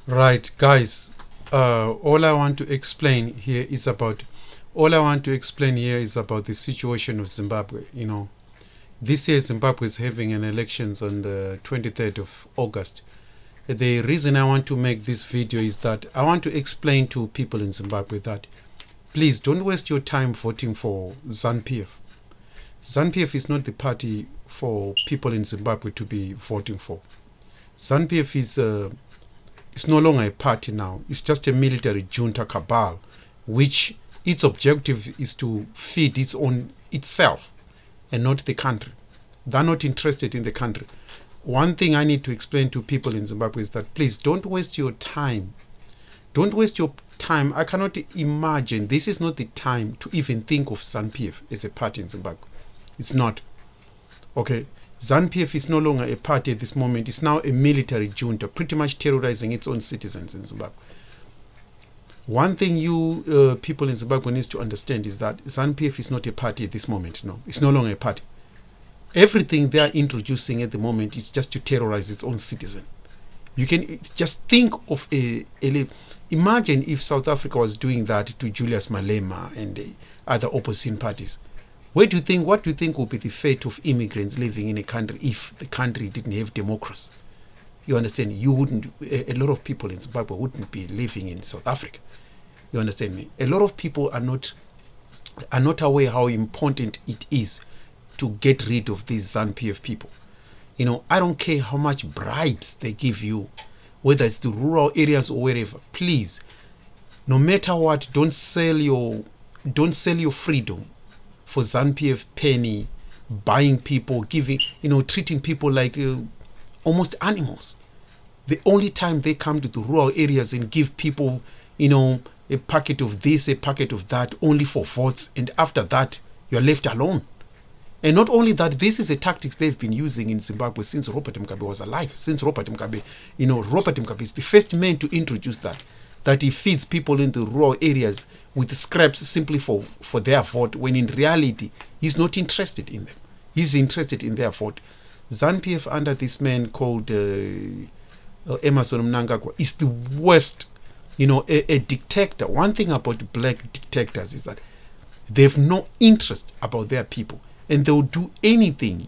Right, guys. All I want to explain here is about the situation of Zimbabwe. This year Zimbabwe is having an elections on the 23rd of August. The reason I want to make this video is that I want to explain to people in Zimbabwe that please don't waste your time voting for ZANU-PF. ZANU-PF is not the party for people in Zimbabwe to be voting for. ZANU-PF is it's no longer a party now. It's just a military junta cabal, which its objective is to feed itself and not the country. They're not interested in the country. One thing I need to explain to people in Zimbabwe is that please don't waste your time. Don't waste your time. I cannot imagine. This is not the time to even think of ZANU-PF as a party in Zimbabwe. It's not. Okay. ZANU-PF is no longer a party at this moment. It's now a military junta, pretty much terrorizing its own citizens in Zimbabwe. One thing you people in Zimbabwe needs to understand is that ZANU-PF is not a party at this moment. No, it's no longer a party. Everything they are introducing at the moment is just to terrorize its own citizen. You can just think of imagine if South Africa was doing that to Julius Malema and other opposition parties. What do you think would be the fate of immigrants living in a country if the country didn't have democracy? You understand? A lot of people in Zimbabwe wouldn't be living in South Africa. You understand me? A lot of people are not aware how important it is to get rid of these ZANU-PF people. I don't care how much bribes they give you, whether it's the rural areas or wherever. Please, no matter what, don't sell your freedom for ZANU-PF penny, buying people, treating people like almost animals. The only time they come to the rural areas and give people, a packet of this, a packet of that, only for votes, and after that, you're left alone. And not only that, this is a tactic they've been using in Zimbabwe since Robert Mugabe was alive. Since Robert Mugabe, Robert Mugabe is the first man to introduce that he feeds people in the rural areas with scraps simply for their vote, when in reality, he's not interested in them. He's interested in their vote. ZANU-PF under this man called Emmerson Mnangagwa is the worst, a dictator. One thing about black dictators is that they have no interest about their people, and they'll do anything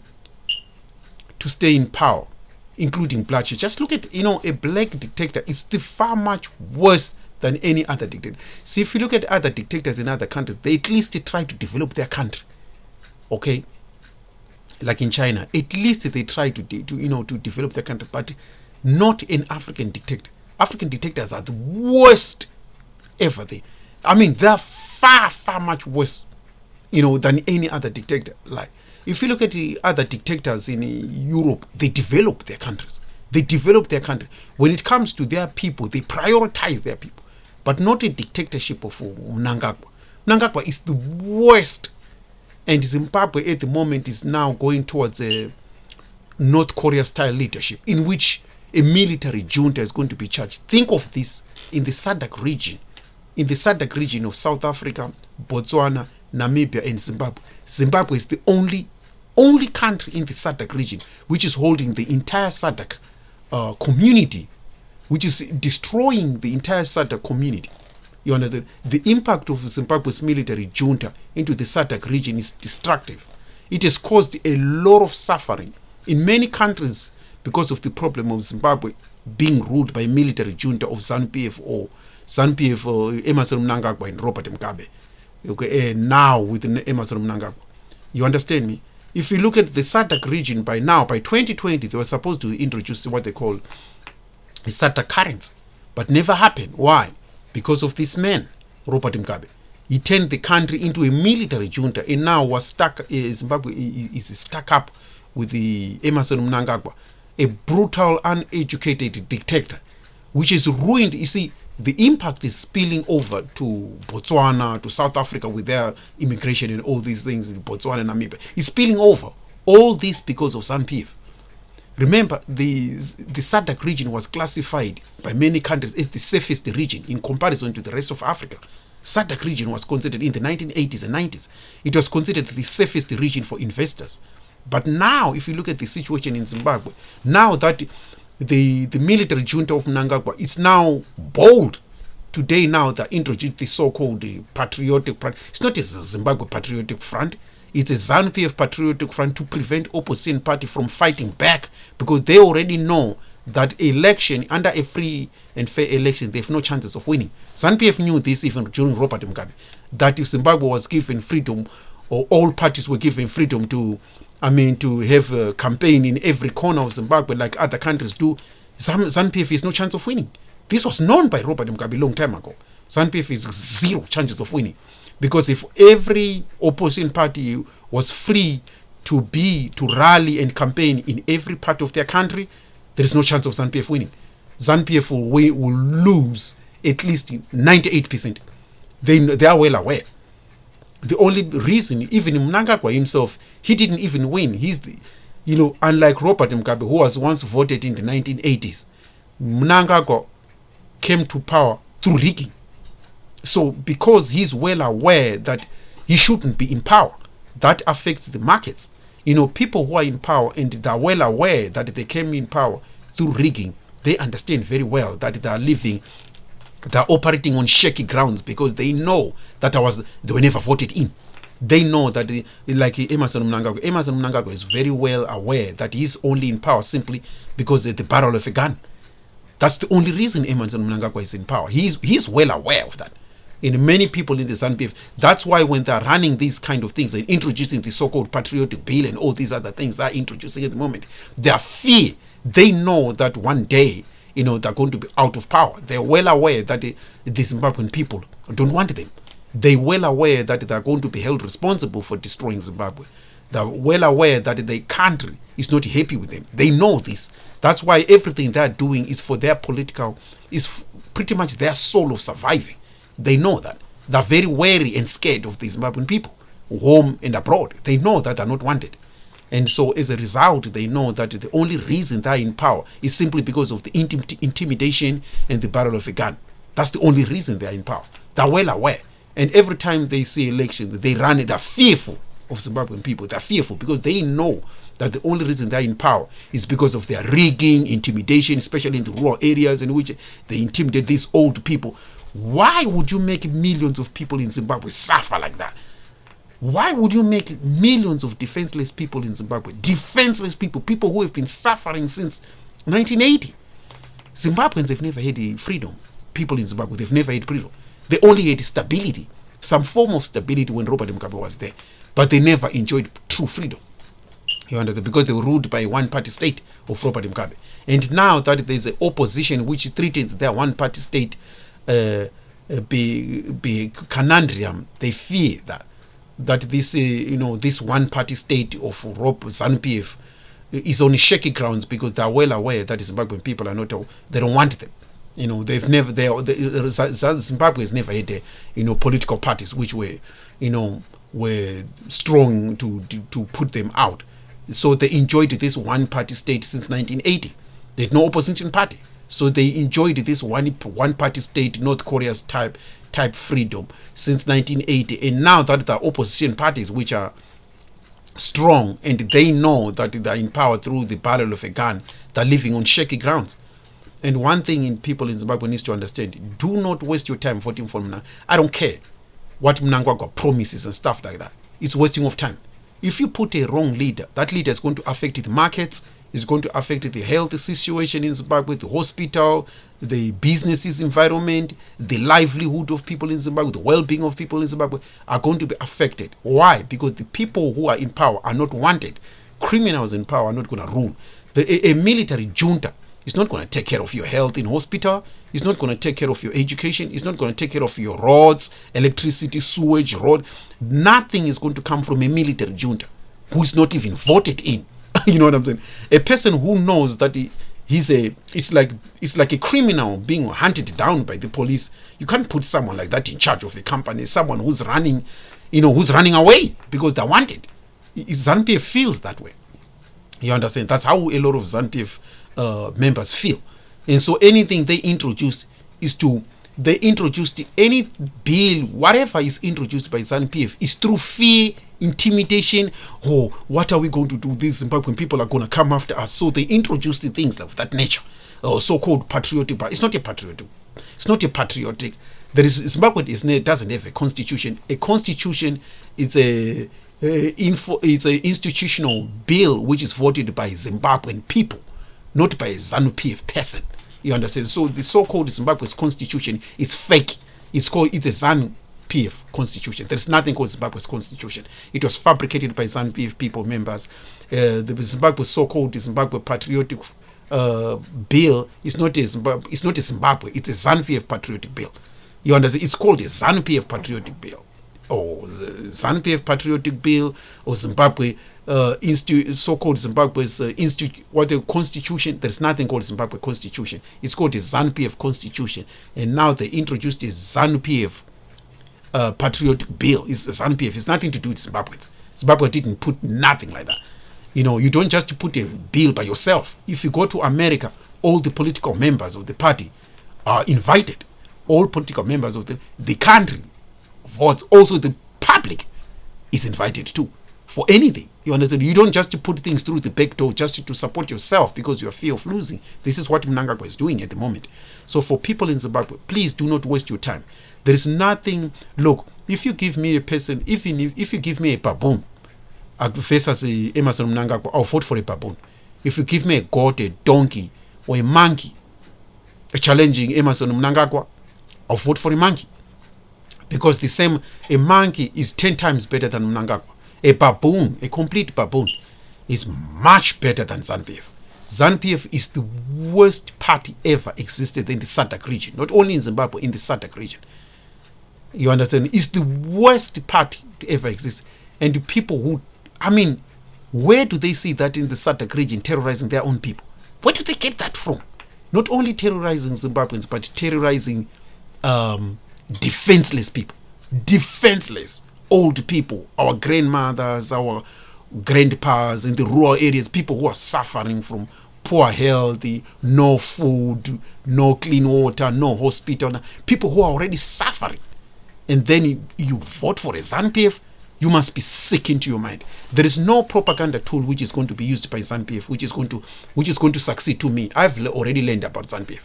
to stay in power, including bloodshed. Just look at, a black dictator is far much worse than any other dictator. See, if you look at other dictators in other countries, they at least try to develop their country. Okay? Like in China, at least they try to develop their country, but not an African dictator. African dictators are the worst ever. They're far, far much worse, than any other dictator. Like, if you look at the other dictators in Europe, they develop their countries. They develop their country. When it comes to their people, they prioritize their people. But not a dictatorship of Mnangagwa. Mnangagwa is the worst. And Zimbabwe at the moment is now going towards a North Korea-style leadership, in which a military junta is going to be charged. Think of this in the SADC region. In the SADC region of South Africa, Botswana, Namibia, and Zimbabwe. Zimbabwe is the only country in the SADC region which is holding the entire SADC community, which is destroying the entire SADC community. You understand? The impact of Zimbabwe's military junta into the SADC region is destructive. It has caused a lot of suffering in many countries because of the problem of Zimbabwe being ruled by a military junta of ZANU-PF or Emmerson Mnangagwa and Robert Mugabe. Okay, now with Emmerson Mnangagwa. You understand me? If you look at the SADC region by 2020, they were supposed to introduce what they call a SADC currency, but never happened. Why? Because of this man, Robert Mugabe. He turned the country into a military junta, and now Zimbabwe is stuck up with the Emmerson Mnangagwa, a brutal, uneducated dictator, which is ruined. You see, the impact is spilling over to Botswana, to South Africa with their immigration and all these things in Botswana and Namibia. It's spilling over. All this because of ZANU-PF. Remember, the SADC region was classified by many countries as the safest region in comparison to the rest of Africa. SADC region was considered in the 1980s and 90s. It was considered the safest region for investors. But now, if you look at the situation in Zimbabwe, now that the military junta of Mnangagwa is now bold. Today now they introduced the so-called patriotic front. It's not a Zimbabwe Patriotic Front. It's a ZANU-PF Patriotic Front to prevent opposition party from fighting back, because they already know that election, under a free and fair election, they have no chances of winning. ZANU-PF knew this even during Robert Mugabe, that if Zimbabwe was given freedom, or all parties were given freedom to have a campaign in every corner of Zimbabwe like other countries do, ZANU-PF has no chance of winning. This was known by Robert Mugabe a long time ago. ZANU-PF is zero chances of winning, because if every opposition party was free to rally and campaign in every part of their country, there is no chance of ZANU-PF winning. ZANU-PF will lose at least 98%. They are well aware. The only reason, even Mnangagwa himself, he didn't even win. He's unlike Robert Mugabe, who was once voted in the 1980s, Mnangagwa came to power through rigging. So because he's well aware that he shouldn't be in power, that affects the markets. People who are in power and they are well aware that they came in power through rigging, they understand very well that they're operating on shaky grounds, because they know that they were never voted in. They know that, like Emerson Mnangagwa is very well aware that he's only in power simply because of the barrel of a gun. That's the only reason Emerson Mnangagwa is in power. He's well aware of that. And many people in the ZANU-PF, that's why when they're running these kind of things and introducing the so-called patriotic bill and all these other things they're introducing at the moment, their fear, they know that one day, they're going to be out of power. They're well aware that the Zimbabwean people don't want them. They're well aware that they're going to be held responsible for destroying Zimbabwe. They're well aware that the country is not happy with them. They know this. That's why everything they're doing is for their is pretty much their soul of surviving. They know that. They're very wary and scared of the Zimbabwean people, home and abroad. They know that they're not wanted. And so as a result, they know that the only reason they're in power is simply because of the intimidation and the barrel of a gun. That's the only reason they're in power. They're well aware. And every time they see elections, they're fearful of Zimbabwean people. They're fearful because they know that the only reason they're in power is because of their rigging, intimidation, especially in the rural areas in which they intimidate these old people. Why would you make millions of people in Zimbabwe suffer like that? Why would you make millions of defenseless people in Zimbabwe? Defenseless people who have been suffering since 1980. Zimbabweans have never had freedom. People in Zimbabwe, they've never had freedom. They only had stability, some form of stability when Robert Mugabe was there. But they never enjoyed true freedom. You understand? Because they were ruled by a one-party state of Robert Mugabe. And now that there's an opposition which threatens their one-party state be conundrum, they fear that this this one-party state of ZANU-PF is on shaky grounds, because they are well aware that the Zimbabwean people are not. They don't want them. They've never. Zimbabwe has never had political parties which were strong to put them out. So they enjoyed this one-party state since 1980. They had no opposition party. So they enjoyed this one-party state, North Korea's type freedom since 1980. And now that the opposition parties, which are strong and they know that they're in power through the barrel of a gun, they're living on shaky grounds. And one thing people in Zimbabwe needs to understand: do not waste your time voting for Mnangagwa. I don't care what Mnangagwa promises and stuff like that. It's wasting of time. If you put a wrong leader, that leader is going to affect the markets, is going to affect the health situation in Zimbabwe, the hospital, the businesses environment, the livelihood of people in Zimbabwe, the well-being of people in Zimbabwe are going to be affected. Why? Because the people who are in power are not wanted. Criminals in power are not going to rule. A military junta is not going to take care of your health in hospital. It's not going to take care of your education. It's not going to take care of your roads, electricity, sewage, road. Nothing is going to come from a military junta who is not even voted in. You know what I'm saying? A person who knows that it's like a criminal being hunted down by the police. You can't put someone like that in charge of a company. Someone who's running away because they're wanted. ZANU-PF feels that way. You understand? That's how a lot of ZANU-PF members feel. And so anything they introduce any bill, whatever is introduced by ZANU-PF is through fear intimidation. Oh, what are we going to do? These Zimbabwean people are going to come after us. So they introduced the things of that nature, so-called patriotic. But it's not a patriotic. It's not a patriotic. There is Zimbabwe doesn't have a constitution. A constitution is it's an institutional bill which is voted by Zimbabwean people, not by a ZANU PF person. You understand? So the so-called Zimbabwe's constitution is fake. It's a ZANU PF constitution. There's nothing called Zimbabwe's constitution. It was fabricated by ZANU PF people members. The Zimbabwe so-called Zimbabwe patriotic bill is not a Zimbabwe. It's not a Zimbabwe. It's a ZANU PF patriotic bill. You understand? It's called a ZANU PF patriotic bill, or the ZANU PF patriotic bill, or Zimbabwe so-called Zimbabwe's constitution. There's nothing called Zimbabwe constitution. It's called a ZANU PF constitution, and now they introduced a ZANU PF patriotic bill. It's a ZANU PF. It's nothing to do with Zimbabweans. Zimbabwe didn't put nothing like that. You know, you don't just put a bill by yourself. If you go to America, all the political members of the party are invited. All political members of the country votes. Also, the public is invited too for anything. You understand? You don't just put things through the back door just to support yourself because you are fear of losing. This is what Mnangagwa is doing at the moment. So for people in Zimbabwe, please do not waste your time. There is nothing. Look, if you give me a person, if you give me a baboon, versus Emerson Mnangagwa, I'll vote for a baboon. If you give me a goat, a donkey, or a monkey challenging Emerson Mnangagwa, I'll vote for a monkey. Because a monkey is 10 times better than Mnangagwa. A baboon, a complete baboon, is much better than ZANU-PF. ZANU-PF is the worst party ever existed in the SADC region. Not only in Zimbabwe, in the SADC region. You understand? It's the worst party to ever exist. And the people who, where do they see that in the SADC region terrorizing their own people? Where do they get that from? Not only terrorizing Zimbabweans, but terrorizing defenseless people. Defenseless old people, our grandmothers, our grandpas in the rural areas, people who are suffering from poor health, no food, no clean water, no hospital, people who are already suffering. And then you vote for a ZANU-PF, you must be sick into your mind. There is no propaganda tool which is going to be used by ZANU-PF which is going to succeed to me. I've already learned about ZANU-PF.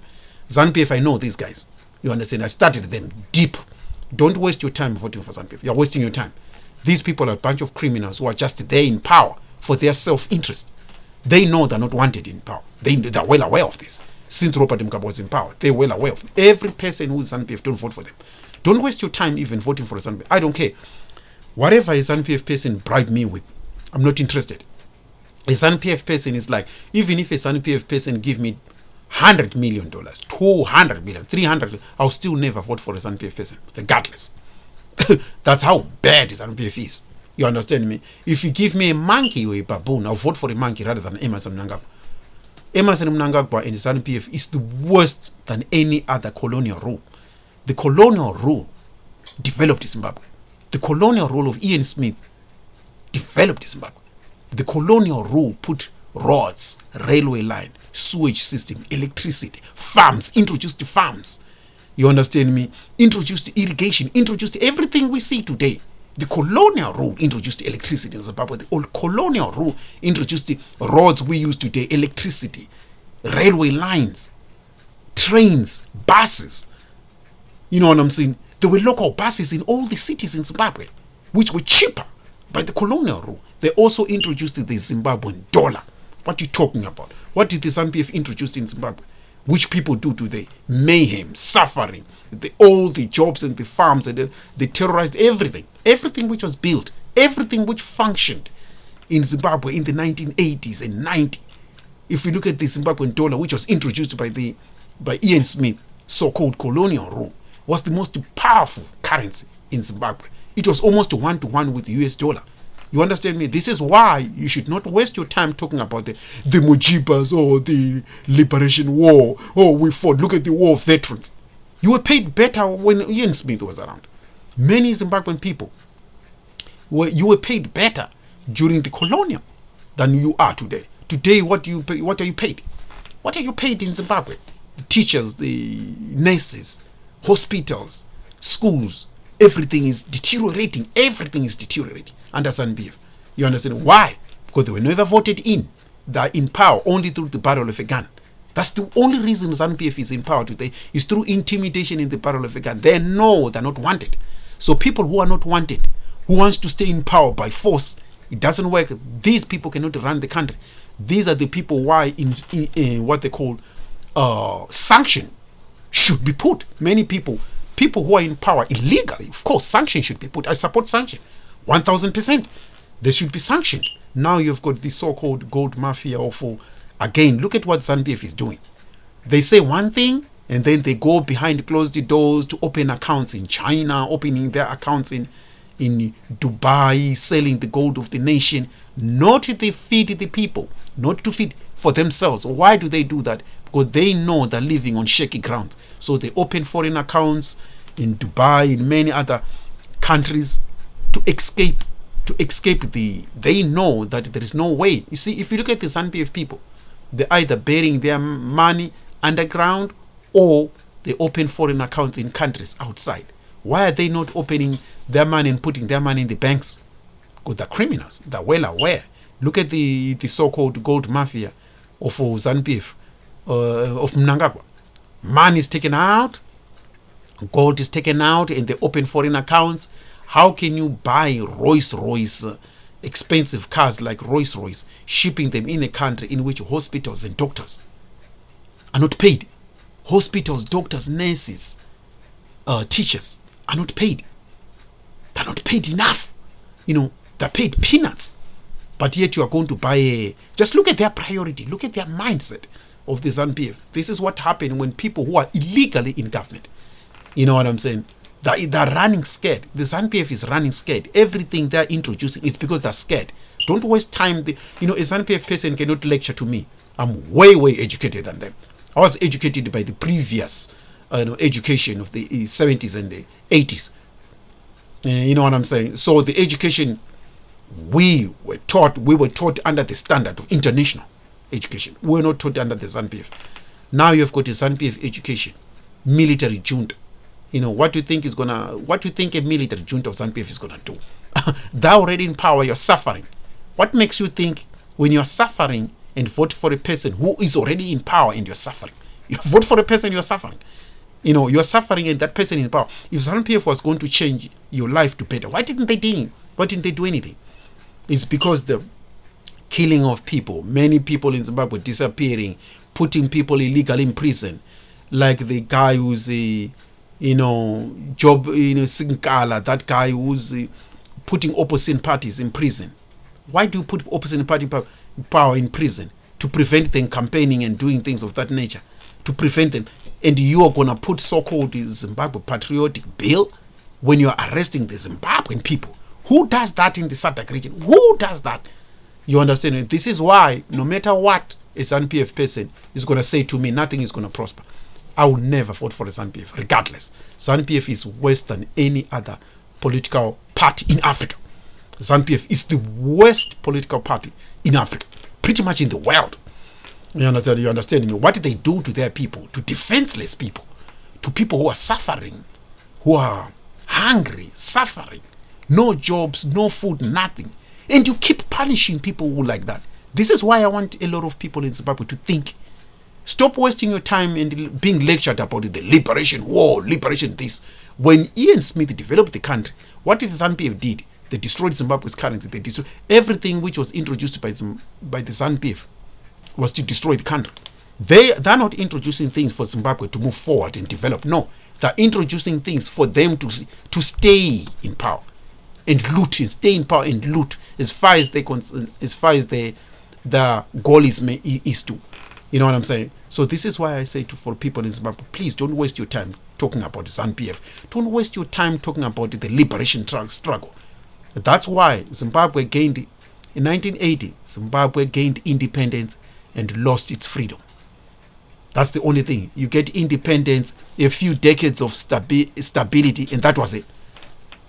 ZANU-PF, I know these guys. You understand? I studied them deep. Don't waste your time voting for ZANU-PF. You're wasting your time. These people are a bunch of criminals who are just there in power for their self-interest. They know they're not wanted in power. They're well aware of this. Since Robert Mugabe was in power, they're well aware of it. Every person who is ZANU-PF, don't vote for them. Don't waste your time even voting for a ZANU-PF. I don't care. Whatever a ZANU-PF person bribe me with, I'm not interested. A ZANU-PF person is like, even if a ZANU-PF person give me $100 million, $200 million, $300, I'll still never vote for a ZANU-PF person, regardless. That's how bad ZANU-PF is. You understand me? If you give me a monkey or a baboon, I'll vote for a monkey rather than Emerson Mnangagwa. Emerson Mnangagwa and the ZANU-PF is the worst than any other colonial rule. The colonial rule developed Zimbabwe. The colonial rule of Ian Smith developed Zimbabwe. The colonial rule put roads, railway line, sewage system, electricity, farms, introduced farms. You understand me? Introduced irrigation, introduced everything we see today. The colonial rule introduced electricity in Zimbabwe. The old colonial rule introduced the roads we use today, electricity, railway lines, trains, buses. You know what I'm saying? There were local buses in all the cities in Zimbabwe, which were cheaper by the colonial rule. They also introduced the Zimbabwean dollar. What are you talking about? What did the ZANU-PF introduce in Zimbabwe? Which people do today? Mayhem, suffering, all the jobs and the farms, and they terrorized everything. Everything which was built, everything which functioned in Zimbabwe in the 1980s and 90s. If you look at the Zimbabwean dollar, which was introduced by Ian Smith, so-called colonial rule, was the most powerful currency in Zimbabwe. It was almost 1-to-1 with the US dollar. You understand me? This is why you should not waste your time talking about the Mujibas or the Liberation War. Oh, we fought. Look at the war veterans. You were paid better when Ian Smith was around. Many Zimbabwean people, you were paid better during the colonial than you are today. Today, what are you paid? What are you paid in Zimbabwe? The teachers, the nurses, hospitals, schools, everything is deteriorating. Everything is deteriorating under ZANU-PF. You understand why? Because they were never voted in. They're in power only through the barrel of a gun. That's the only reason ZANU-PF is in power today, is through intimidation in the barrel of a gun. They know they're not wanted. So people who are not wanted, who wants to stay in power by force, it doesn't work. These people cannot run the country. These are the people why in what they call sanction should be put. Many people who are in power illegally, of course, sanction should be put. I support sanction 1000%. They should be sanctioned. Now you've got the so-called gold mafia. Again, look at what ZANU-PF is doing. They say one thing and then they go behind closed doors to open accounts in China, opening their accounts in Dubai, selling the gold of the nation, not to feed the people, not to feed for themselves. Why do they do that? Because they know they're living on shaky ground. So they open foreign accounts in Dubai, in many other countries to escape they know that there is no way. You see, if you look at the ZANU-PF people, they're either burying their money underground or they open foreign accounts in countries outside. Why are they not opening their money and putting their money in the banks? Because they're criminals. They're well aware. Look at the so-called gold mafia of ZANU-PF, of Mnangagwa. Money is taken out, gold is taken out, and they open foreign accounts. How can you buy Rolls-Royce, expensive cars like Rolls-Royce, shipping them in a country in which hospitals and doctors are not paid? Hospitals, doctors, nurses, teachers are not paid. They're not paid enough. They're paid peanuts. But yet you are going to buy just look at their priority. Look at their mindset of the ZANU-PF. This is what happened when people who are illegally in government, you know what I'm saying? They're running scared. The ZANU-PF is running scared. Everything they're introducing is because they're scared. Don't waste time. A ZANU-PF person cannot lecture to me. I'm way educated than them. I was educated by the previous education of the 70s and the 80s. You know what I'm saying? So the education we were taught under the standard of international education. We were not taught under the ZANU-PF. Now you've got a ZANU-PF education, military junta. What do you think a military junta of ZANU-PF is gonna do? They're already in power. You're suffering. What makes you think when you're suffering and vote for a person who is already in power and you're suffering? You vote for a person, you're suffering. You're suffering and that person is in power. If ZANU-PF was going to change your life to better, why didn't they do anything? It's because the killing of people, many people in Zimbabwe disappearing, putting people illegally in prison, like the guy who's Job, Sinkala, that guy who's putting opposition parties in prison. Why do you put opposition party power in prison? To prevent them campaigning and doing things of that nature. To prevent them. And you are going to put so-called Zimbabwe Patriotic Bill when you're arresting the Zimbabwean people. Who does that in the SADC region? Who does that? You understand? This is why, no matter what a ZANU-PF person is going to say to me, nothing is going to prosper. I will never vote for the ZANU-PF, regardless. ZANU-PF is worse than any other political party in Africa. ZANU-PF is the worst political party in Africa, pretty much in the world. You understand me? What did they do to their people, to defenseless people, to people who are suffering, who are hungry, suffering, no jobs, no food, nothing. And you keep punishing people who like that. This is why I want a lot of people in Zimbabwe to think. Stop wasting your time and being lectured about the liberation war, liberation this. When Ian Smith developed the country, what did the ZANU-PF did? They destroyed Zimbabwe's currency. They destroyed everything which was introduced by the ZANU-PF was to destroy the country. They're not introducing things for Zimbabwe to move forward and develop. No, they're introducing things for them to stay in power and loot, and stay in power and loot as far as the goal is to. You know what I'm saying? So this is why I say for people in Zimbabwe, please don't waste your time talking about the ZANU-PF. Don't waste your time talking about the liberation struggle. That's why Zimbabwe gained, in 1980, Zimbabwe gained independence and lost its freedom. That's the only thing. You get independence, a few decades of stability, and that was it.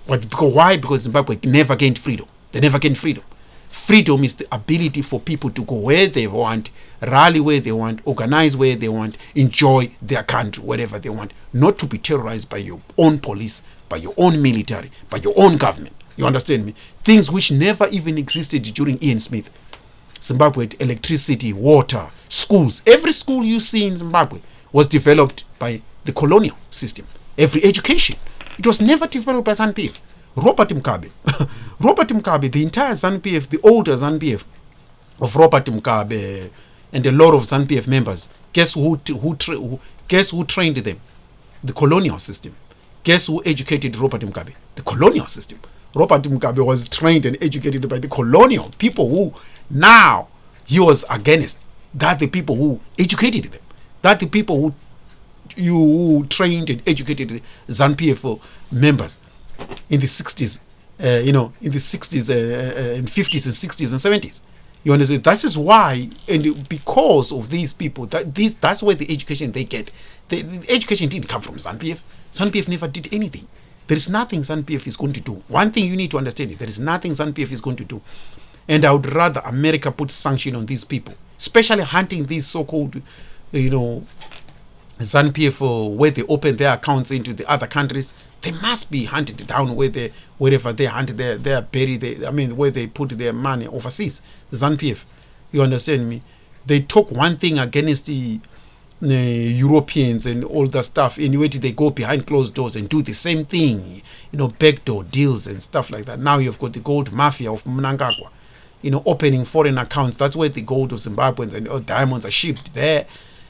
Why? Because Zimbabwe never gained freedom. They never gained freedom. Freedom is the ability for people to go where they want, rally where they want, organize where they want, enjoy their country wherever they want, not to be terrorized by your own police, by your own military, by your own government. You understand me? Things which never even existed during Ian Smith. Zimbabwe had electricity, water, schools. Every school you see in Zimbabwe was developed by the colonial system. Every education. It was never developed by ZANU-PF. Robert Mugabe, the entire ZANU-PF, the older ZANU-PF of Robert Mugabe and a lot of ZANU-PF members, guess who trained them? The colonial system. Guess who educated Robert Mugabe? The colonial system. Robert Mugabe was trained and educated by the colonial people who now he was against. That the people who educated them. That the people who trained and educated ZANU-PF members in the 60s, in the 60s and 50s and 60s and 70s. You understand? That is why, and because of these people, that's where the education they get. The education didn't come from ZANU-PF. ZANU-PF never did anything. There is nothing ZANU-PF is going to do. One thing you need to understand, there is nothing ZANU-PF is going to do. And I would rather America put sanction on these people, especially hunting these so-called, ZANU-PF, where they open their accounts into the other countries. They must be hunted down wherever they hunt, they are buried. Where they put their money overseas. The ZANU-PF, you understand me? They talk one thing against the Europeans and all that stuff. Anyway, they go behind closed doors and do the same thing. Backdoor deals and stuff like that. Now you've got the gold mafia of Mnangagwa. Opening foreign accounts. That's where the gold of Zimbabweans and diamonds are shipped there.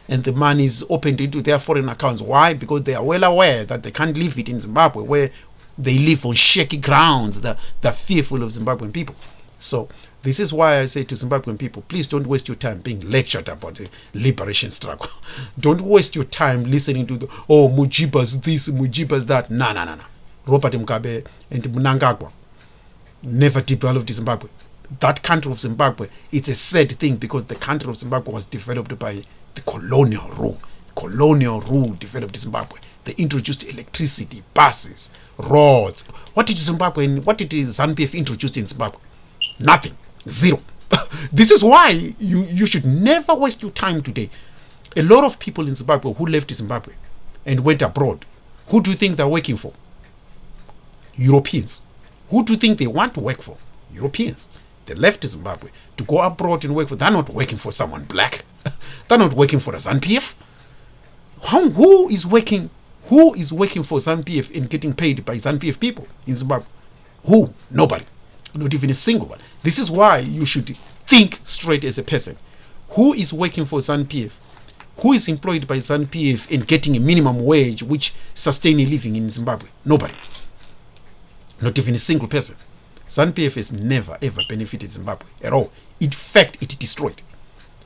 And the money is opened into their foreign accounts. Why? Because they are well aware that they can't leave it in Zimbabwe, where they live on shaky grounds. They're fearful of Zimbabwean people. So this is why I say to Zimbabwean people, please don't waste your time being lectured about the liberation struggle. Don't waste your time listening to Mujiba's this, Mujiba's that. No. Robert Mugabe and Mnangagwa never developed Zimbabwe. That country of Zimbabwe, it's a sad thing because the country of Zimbabwe was developed by the colonial rule. Colonial rule developed Zimbabwe. They introduced electricity, buses, roads. What did ZANU-PF introduce in Zimbabwe? Nothing. Zero. This is why you should never waste your time today. A lot of people in Zimbabwe who left Zimbabwe and went abroad, who do you think they're working for? Europeans. Who do you think they want to work for? Europeans. They left Zimbabwe to go abroad and work for. They're not working for someone black. They're not working for a ZANU-PF. Who is working for ZANU-PF and getting paid by ZANU-PF people in Zimbabwe? Who? Nobody. Not even a single one. This is why you should think straight as a person. Who is working for ZANU-PF? Who is employed by ZANU-PF and getting a minimum wage which sustain a living in Zimbabwe? Nobody. Not even a single person. ZANU-PF has never ever benefited Zimbabwe at all. In fact, it destroyed.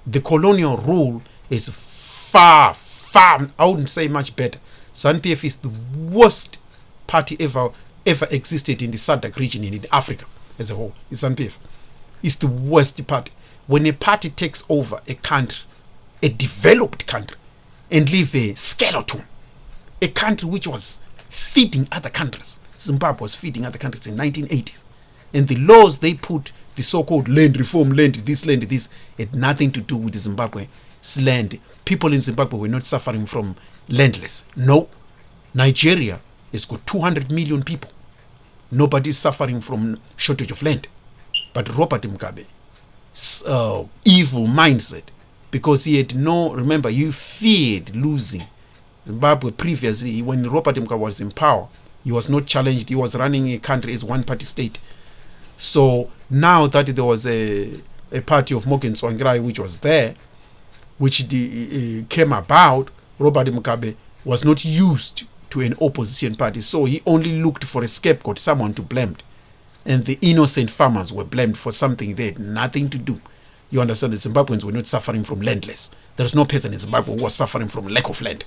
The colonial rule is far, I wouldn't say much better. ZANU-PF is the worst party ever existed in the SADC region and in Africa as a whole. It's ZANU-PF. It's the worst party. When a party takes over a country, a developed country, and leave a skeleton, a country which was feeding other countries. Zimbabwe was feeding other countries in the 1980s. And the laws they put, the so-called land reform, this, had nothing to do with the Zimbabwe's land. People in Zimbabwe were not suffering from landless. No. Nigeria has got 200 million people. Nobody's suffering from shortage of land. But Robert Mugabe's evil mindset, because he had remember, you feared losing. Zimbabwe previously, when Robert Mugabe was in power, he was not challenged. He was running a country as one-party state. So now that there was a party of Morgan Tsvangirai which was there, which came about, Robert Mugabe was not used to an opposition party. So he only looked for a scapegoat, someone to blame. And the innocent farmers were blamed for something they had nothing to do. You understand, the Zimbabweans were not suffering from landless. There's no person in Zimbabwe who was suffering from lack of land.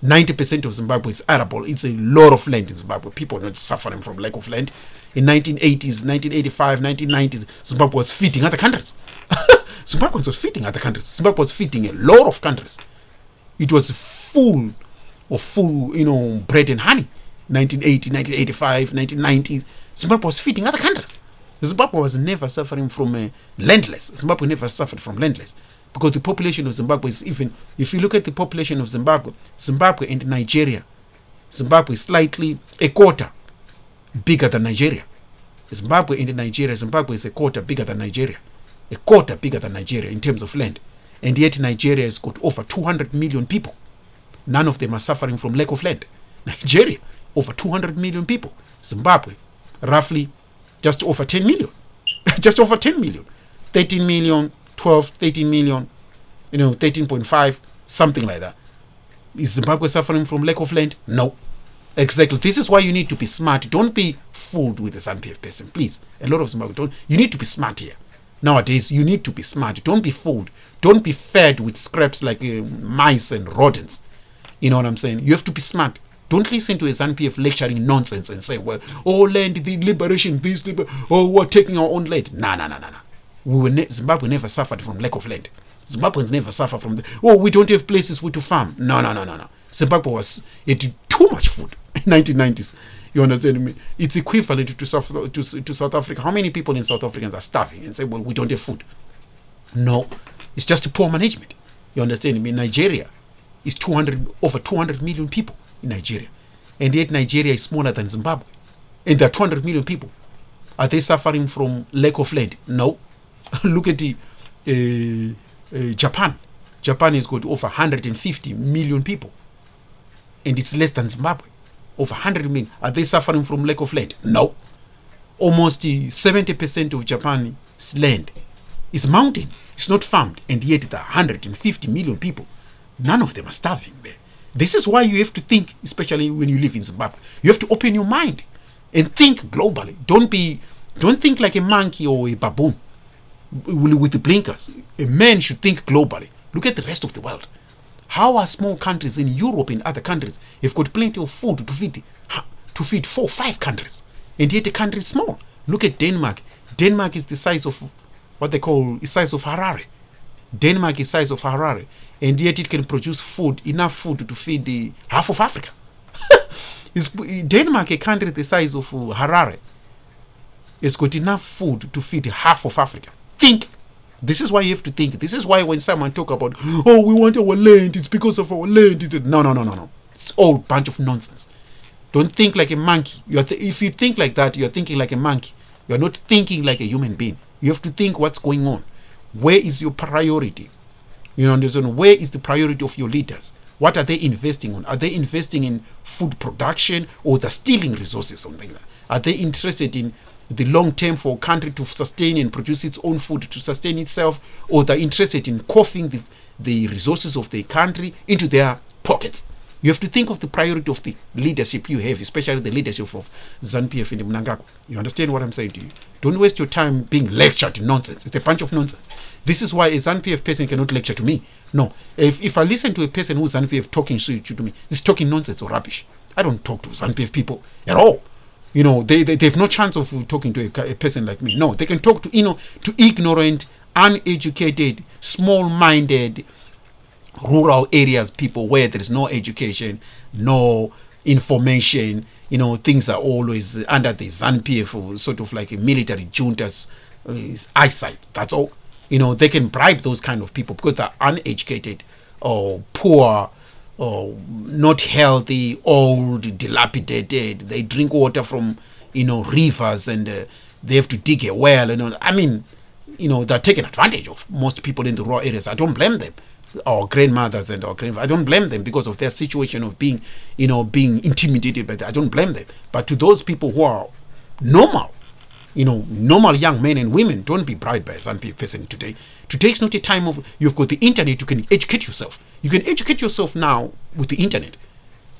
90% of Zimbabwe is arable. It's a lot of land in Zimbabwe. People are not suffering from lack of land. In 1980s, 1985, 1990s, Zimbabwe was feeding other countries. Zimbabwe was feeding other countries. Zimbabwe was feeding a lot of countries. It was full of bread and honey. 1980, 1985, 1990s, Zimbabwe was feeding other countries. Zimbabwe was never suffering from landless. Zimbabwe never suffered from landless. because the population of Zimbabwe is even, if you look at the population of Zimbabwe and Nigeria, Zimbabwe is slightly a quarter bigger than Nigeria. Zimbabwe and Nigeria, Zimbabwe is a quarter bigger than Nigeria. A quarter bigger than Nigeria in terms of land. And yet Nigeria has got over 200 million people. None of them are suffering from lack of land. Nigeria, over 200 million people. Zimbabwe, roughly just over 10 million. Just over 10 million. 13 million, 12, 13 million, 13.5, something like that. Is Zimbabwe suffering from lack of land? No. Exactly. This is why you need to be smart. Don't be fooled with the ZANU-PF person, please. A lot of Zimbabwe, you need to be smart here. Nowadays, you need to be smart. Don't be fooled. Don't be fed with scraps like mice and rodents. You know what I'm saying? You have to be smart. Don't listen to a ZANU-PF lecturing nonsense and say, well, oh, land, the liberation, we're taking our own land. No. Zimbabwe never suffered from lack of land. Zimbabweans never suffer from we don't have places where to farm. No. Zimbabwe it did too much food in 1990s. You understand me? It's equivalent to South Africa. How many people in South Africans are starving and say, well, we don't have food? No. It's just poor management. You understand me? Nigeria is over 200 million people in Nigeria. And yet Nigeria is smaller than Zimbabwe. And there are 200 million people. Are they suffering from lack of land? No. Look at Japan. Japan has got over 150 million people. And it's less than Zimbabwe. Over 100 million. Are they suffering from lack of land? No. Almost 70% of Japan's land is mountain. It's not farmed. And yet there are 150 million people. None of them are starving there. This is why you have to think, especially when you live in Zimbabwe. You have to open your mind and think globally. Don't think like a monkey or a baboon with the blinkers. A man should think globally. Look at the rest of the world. How are small countries in Europe and other countries have got plenty of food to feed 4 or 5 countries, and yet the country is small? Look at Denmark. Denmark is the size of what they call the size of Harare. Denmark is the size of Harare, and yet it can produce enough food to feed half of Africa. Is Denmark, a country the size of Harare, has got enough food to feed half of Africa? Think. This is why you have to think. This is why when someone talk about, oh, we want our land, it's because of our land. No. It's all a bunch of nonsense. Don't think like a monkey. If you think like that, you're thinking like a monkey. You're not thinking like a human being. You have to think what's going on. Where is your priority? You understand? Where is the priority of your leaders? What are they investing on? Are they investing in food production, or they're stealing resources, something like that? Are they interested in the long term for a country to sustain and produce its own food, to sustain itself, or they're interested in coughing the resources of the country into their pockets? You have to think of the priority of the leadership you have, especially the leadership of ZANU-PF in Mnangagwa. You understand what I'm saying to you? Don't waste your time being lectured nonsense. It's a bunch of nonsense. This is why a ZANU-PF person cannot lecture to me. No. If I listen to a person who's ZANU-PF talking to me, he's talking nonsense or rubbish. I don't talk to ZANU-PF people at all. They have no chance of talking to a person like me. No, they can talk to ignorant, uneducated, small-minded, rural areas people where there is no education, no information. Things are always under the ZANU-PF, sort of like a military junta's eyesight. That's all. They can bribe those kind of people because they're uneducated or poor, not healthy, old, dilapidated. They drink water from rivers, and they have to dig a well. They're taking advantage of most people in the rural areas. I don't blame them. Our grandmothers and our grandfathers, I don't blame them because of their situation of being intimidated by that. I don't blame them. But to those people who are normal, normal young men and women, don't be bribed by a ZANU-PF person today. Today is not a time of, you've got the internet, you can educate yourself. You can educate yourself now with the internet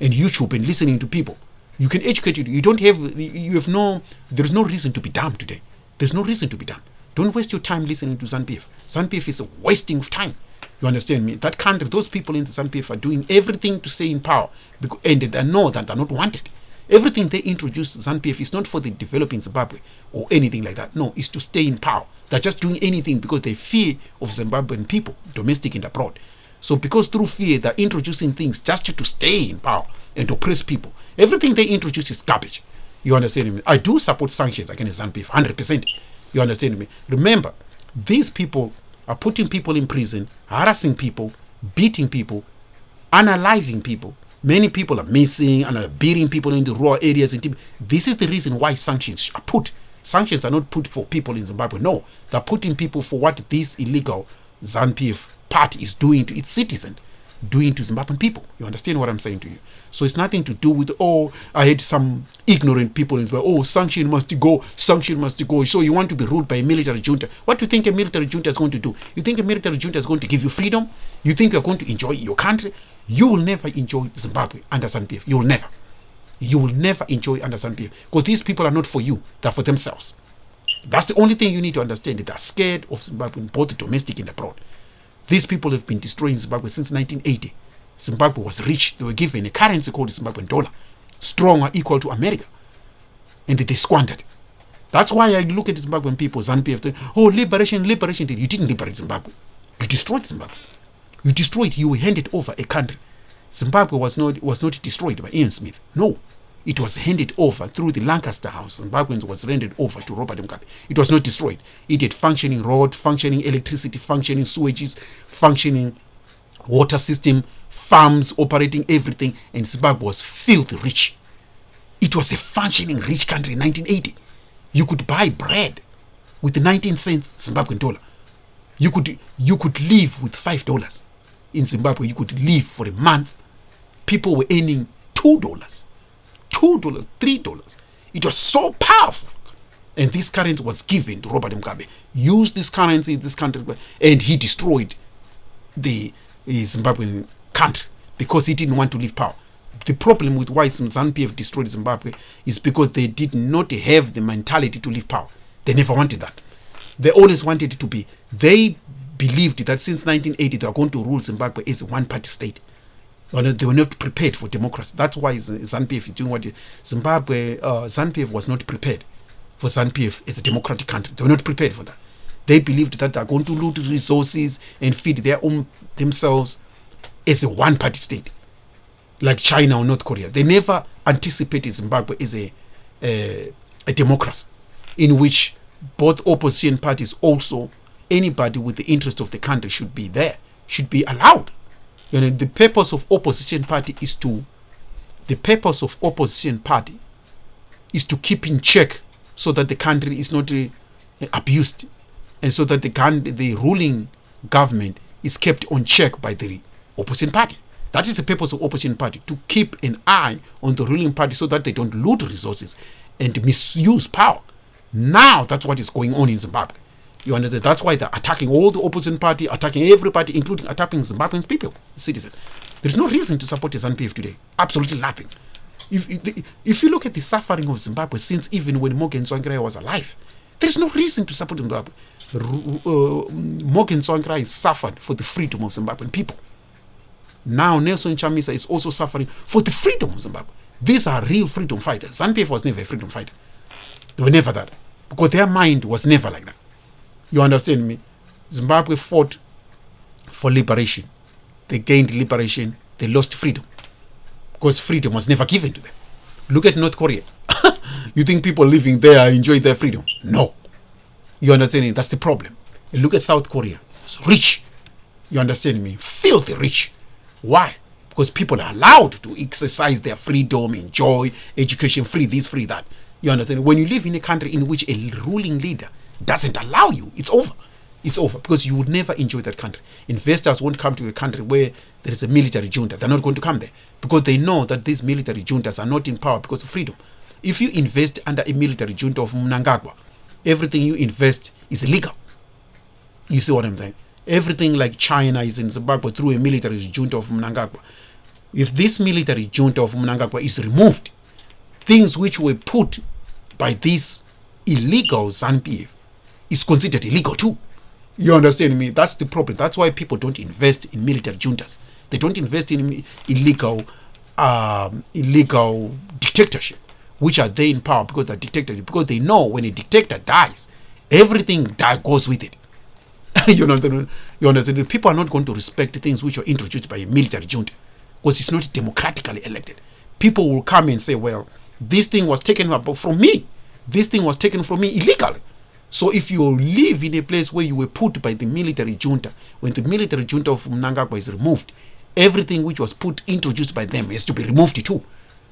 and YouTube and listening to people. You can educate you. There is no reason to be dumb today. There's no reason to be dumb. Don't waste your time listening to ZANU-PF. ZANU-PF is a wasting of time. You understand me? That country, those people in the ZANU-PF are doing everything to stay in power, and they know that they're not wanted. Everything they introduce ZANU-PF is not for the developing Zimbabwe or anything like that. No, it's to stay in power. They're just doing anything because they fear of Zimbabwean people, domestic and abroad. So because through fear, they're introducing things just to stay in power and oppress people. Everything they introduce is garbage. You understand me? I do support sanctions against ZANU-PF 100%. You understand me? Remember, these people are putting people in prison, harassing people, beating people, unaliving people. Many people are missing and are beating people in the rural areas. This is the reason why sanctions are put. Sanctions are not put for people in Zimbabwe. No, they're putting people for what this illegal ZANU-PF party is doing to its citizens, doing to Zimbabwean people. You understand what I'm saying to you? So it's nothing to do with, oh, I had some ignorant people in Zimbabwe, oh, sanction must go, sanction must go. So you want to be ruled by a military junta. What do you think a military junta is going to do? You think a military junta is going to give you freedom? You think you're going to enjoy your country? You will never enjoy Zimbabwe under ZANU-PF. You will never. You will never enjoy under ZANU-PF. Because these people are not for you. They're for themselves. That's the only thing you need to understand. They're scared of Zimbabwe, both domestic and abroad. These people have been destroying Zimbabwe since 1980. Zimbabwe was rich. They were given a currency called the Zimbabwean dollar, strong or equal to America. And they squandered. That's why I look at the Zimbabwean people, ZANU-PF, say, oh, liberation, liberation. You didn't liberate Zimbabwe. You destroyed Zimbabwe. You destroyed, you handed over a country. Zimbabwe was not destroyed by Ian Smith. No. It was handed over through the Lancaster House. Zimbabweans was handed over to Robert Mugabe. It was not destroyed. It had functioning roads, functioning electricity, functioning sewages, functioning water system, farms, operating everything, and Zimbabwe was filthy rich. It was a functioning rich country in 1980. You could buy bread with 19 cents Zimbabwean dollar. You could live with $5 in Zimbabwe. You could live for a month. People were earning $2, $3. It was so powerful. And this currency was given to Robert Mugabe. Used this currency in this country, and he destroyed the Zimbabwean country because he didn't want to leave power. The problem with why ZANU-PF destroyed Zimbabwe is because they did not have the mentality to leave power. They never wanted that. They always wanted it to be. They believed that since 1980 they were going to rule Zimbabwe as a one-party state. They were not prepared for democracy. That's why ZANU-PF is doing what Zimbabwe. ZANU-PF was not prepared for ZANU-PF as a democratic country. They were not prepared for that. They believed that they are going to loot resources and feed themselves as a one-party state, like China or North Korea. They never anticipated Zimbabwe as a democracy in which both opposition parties, also anybody with the interest of the country should be there, should be allowed. The purpose of opposition party is to keep in check so that the country is not abused, and so that the ruling government is kept on check by the opposition party. That is the purpose of opposition party, to keep an eye on the ruling party so that they don't loot resources and misuse power. Now that's what is going on in Zimbabwe. You understand? That's why they're attacking all the opposition party, attacking everybody, including attacking Zimbabwean people, citizens. There's no reason to support the ZANU-PF today. Absolutely nothing. If you look at the suffering of Zimbabwe since even when Morgan Tsvangirai was alive, there's no reason to support Zimbabwe. Morgan Tsvangirai suffered for the freedom of Zimbabwean people. Now Nelson Chamisa is also suffering for the freedom of Zimbabwe. These are real freedom fighters. ZANU-PF was never a freedom fighter. They were never that. Because their mind was never like that. You understand me? Zimbabwe fought for liberation. They gained liberation. They lost freedom. Because freedom was never given to them. Look at North Korea. You think people living there enjoy their freedom? No. You understand me? That's the problem. And look at South Korea. It's rich. You understand me? Filthy rich. Why? Because people are allowed to exercise their freedom, enjoy education, free this, free that. You understand? When you live in a country in which a ruling leader doesn't allow you, it's over. It's over, because you would never enjoy that country. Investors won't come to a country where there is a military junta. They're not going to come there because they know that these military juntas are not in power because of freedom. If you invest under a military junta of Mnangagwa, everything you invest is illegal. You see what I'm saying? Everything like China is in Zimbabwe through a military junta of Mnangagwa. If this military junta of Mnangagwa is removed, things which were put by this illegal ZANU-PF is considered illegal too. You understand me? That's the problem. That's why people don't invest in military juntas. They don't invest in illegal dictatorship, which are there in power because they're dictatorship. Because they know when a dictator dies, everything goes with it. You understand? People are not going to respect things which are introduced by a military junta because it's not democratically elected. People will come and say, well, this thing was taken from me. This thing was taken from me illegally. So if you live in a place where you were put by the military junta, when the military junta of Mnangagwa is removed, everything which was introduced by them has to be removed too.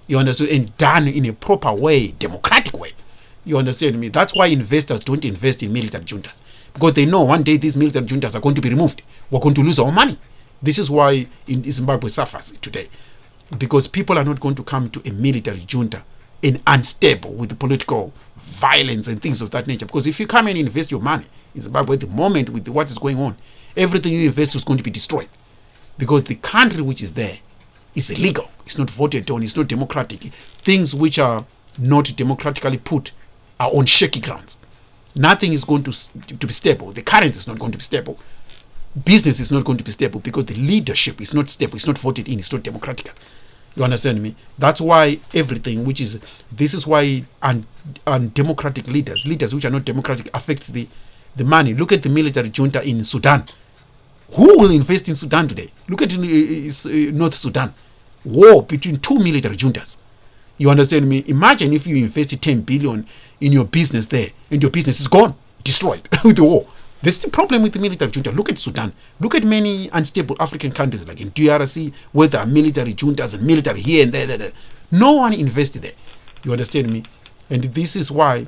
You understand? And done in a proper way, democratic way. You understand me? That's why investors don't invest in military juntas, because they know one day these military juntas are going to be removed. We're going to lose our money. This is why in Zimbabwe suffers today, because people are not going to come to a military junta and unstable with the political violence and things of that nature. Because if you come and invest your money in Zimbabwe at the moment with what is going on, everything you invest is going to be destroyed, because the country which is there is illegal. It's not voted on. It's not democratic. Things which are not democratically put are on shaky grounds. Nothing is going to be stable. The currency is not going to be stable. Business is not going to be stable, because the leadership is not stable. It's not voted in. It's not democratic. You understand me? That's why everything which is, this is why undemocratic leaders which are not democratic, affects the money. Look at the military junta in Sudan. Who will invest in Sudan today? Look at North Sudan. War between two military juntas. You understand me? Imagine if you invested 10 billion in your business there, and your business is gone, destroyed with the war. There's the problem with the military junta. Look at Sudan. Look at many unstable African countries like in DRC, where there are military juntas and military here and there. No one invested there. You understand me? And this is why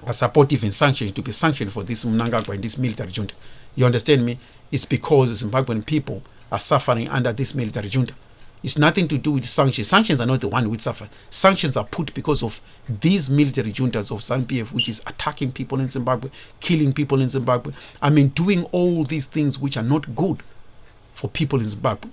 I support even sanctions, to be sanctioned for this Mnangagwa and this military junta. You understand me? It's because the Zimbabwean people are suffering under this military junta. It's nothing to do with sanctions. Sanctions are not the one which suffer. Sanctions are put because of these military juntas of ZANU-PF, which is attacking people in Zimbabwe, killing people in Zimbabwe. I mean, doing all these things which are not good for people in Zimbabwe.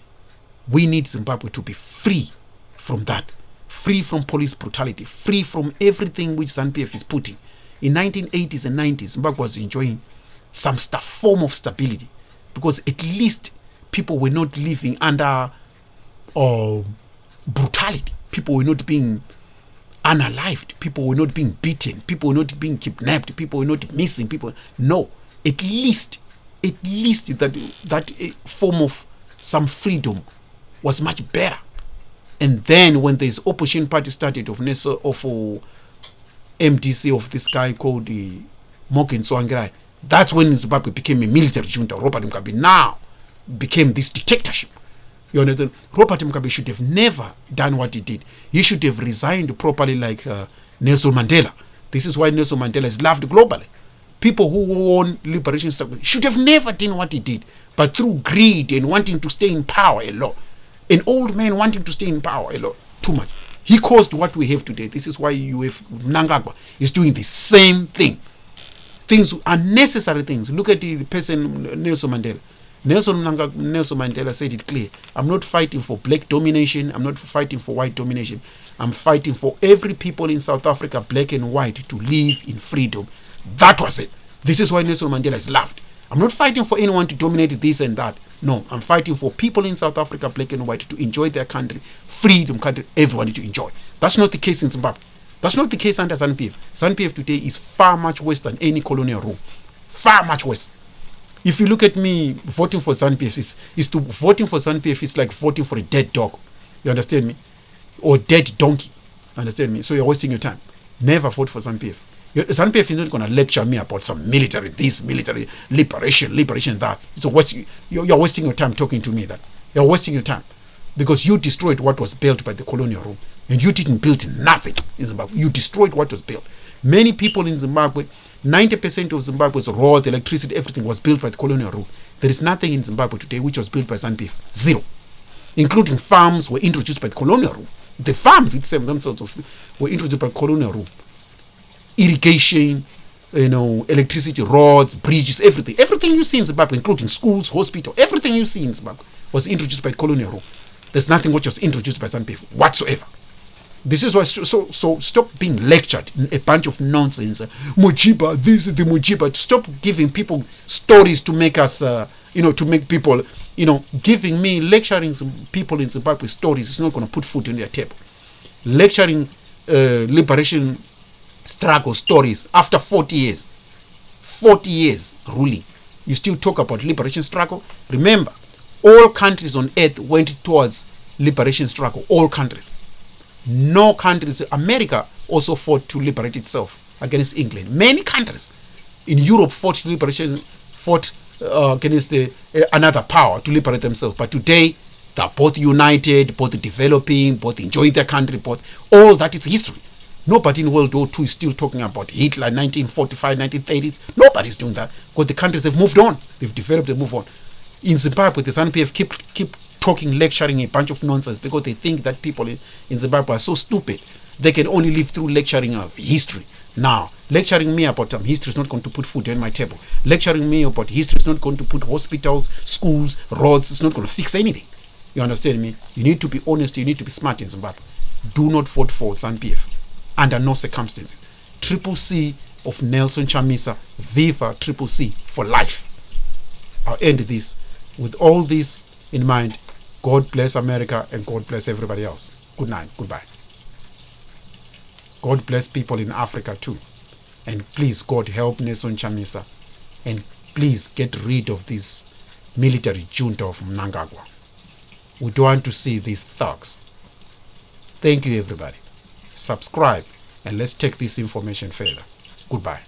We need Zimbabwe to be free from that. Free from police brutality. Free from everything which ZANU-PF is putting. In 1980s and 90s, Zimbabwe was enjoying some form of stability, because at least people were not living under brutality. People were not being unalived. People were not being beaten. People were not being kidnapped. People were not missing. No. At least that form of some freedom was much better. And then when this opposition party started of MDC of this guy called Morgan Tsvangirai, that's when Zimbabwe became a military junta. Robert Mugabe now became this dictatorship. You understand? Robert Mugabe should have never done what he did. He should have resigned properly, like Nelson Mandela. This is why Nelson Mandela is loved globally. People who won liberation struggle should have never done what he did, but through greed and wanting to stay in power a lot. An old man wanting to stay in power a lot, too much. He caused what we have today. This is why Mnangagwa is doing the same thing. Things, unnecessary things. Look at the person, Nelson Mandela. Nelson Mandela said it clear. I'm not fighting for black domination. I'm not fighting for white domination. I'm fighting for every people in South Africa, black and white, to live in freedom. That was it. This is why Nelson Mandela is loved. I'm not fighting for anyone to dominate this and that. No, I'm fighting for people in South Africa, black and white, to enjoy their country, freedom country, everybody to enjoy. That's not the case in Zimbabwe. That's not the case under ZANU-PF. ZANU-PF today is far much worse than any colonial rule. Far much worse. If you look at me, voting for ZANU-PF voting for ZANU-PF is like voting for a dead dog. You understand me? Or dead donkey. Understand me? So you're wasting your time. Never vote for ZANU-PF. ZANU-PF is not going to lecture me about some military this, military liberation that. So you're wasting your time talking to me that. You're wasting your time. Because you destroyed what was built by the colonial rule. And you didn't build nothing in Zimbabwe. You destroyed what was built. Many people in Zimbabwe, 90% of Zimbabwe's roads, electricity, everything was built by the colonial rule. There is nothing in Zimbabwe today which was built by ZANU-PF. Zero. Including farms were introduced by the colonial rule. The farms itself themselves were introduced by colonial rule. Irrigation, electricity, roads, bridges, everything. Everything you see in Zimbabwe, including schools, hospitals, everything you see in Zimbabwe was introduced by colonial rule. There's nothing which was introduced by ZANU-PF whatsoever. This is why, so stop being lectured in a bunch of nonsense. Mujiba, this is the Mujiba. Stop giving people stories to make us, to make people, lecturing some people in Zimbabwe stories is not going to put food on their table. Lecturing liberation struggle stories after 40 years ruling. You still talk about liberation struggle? Remember, all countries on earth went towards liberation struggle. All countries. No countries. America also fought to liberate itself against England. Many countries. in Europe fought liberation, fought against another power to liberate themselves. But today, they're both united, both developing, both enjoying their country, both all that is history. Nobody in World War II is still talking about Hitler, 1945, 1930s. Nobody's doing that because the countries have moved on. They've developed, they move on. In Zimbabwe, the ZANU-PF keep talking, lecturing a bunch of nonsense because they think that people in Zimbabwe are so stupid. They can only live through lecturing of history. Now, lecturing me about history is not going to put food on my table. Lecturing me about history is not going to put hospitals, schools, roads. It's not going to fix anything. You understand me? You need to be honest. You need to be smart in Zimbabwe. Do not vote for ZANU-PF under no circumstances. Triple C of Nelson Chamisa. Viva Triple C for life. I'll end this with all this in mind. God bless America and God bless everybody else. Good night. Goodbye. God bless people in Africa too. And please, God help Nelson Chamisa. And please get rid of this military junta of Mnangagwa. We don't want to see these thugs. Thank you, everybody. Subscribe and let's take this information further. Goodbye.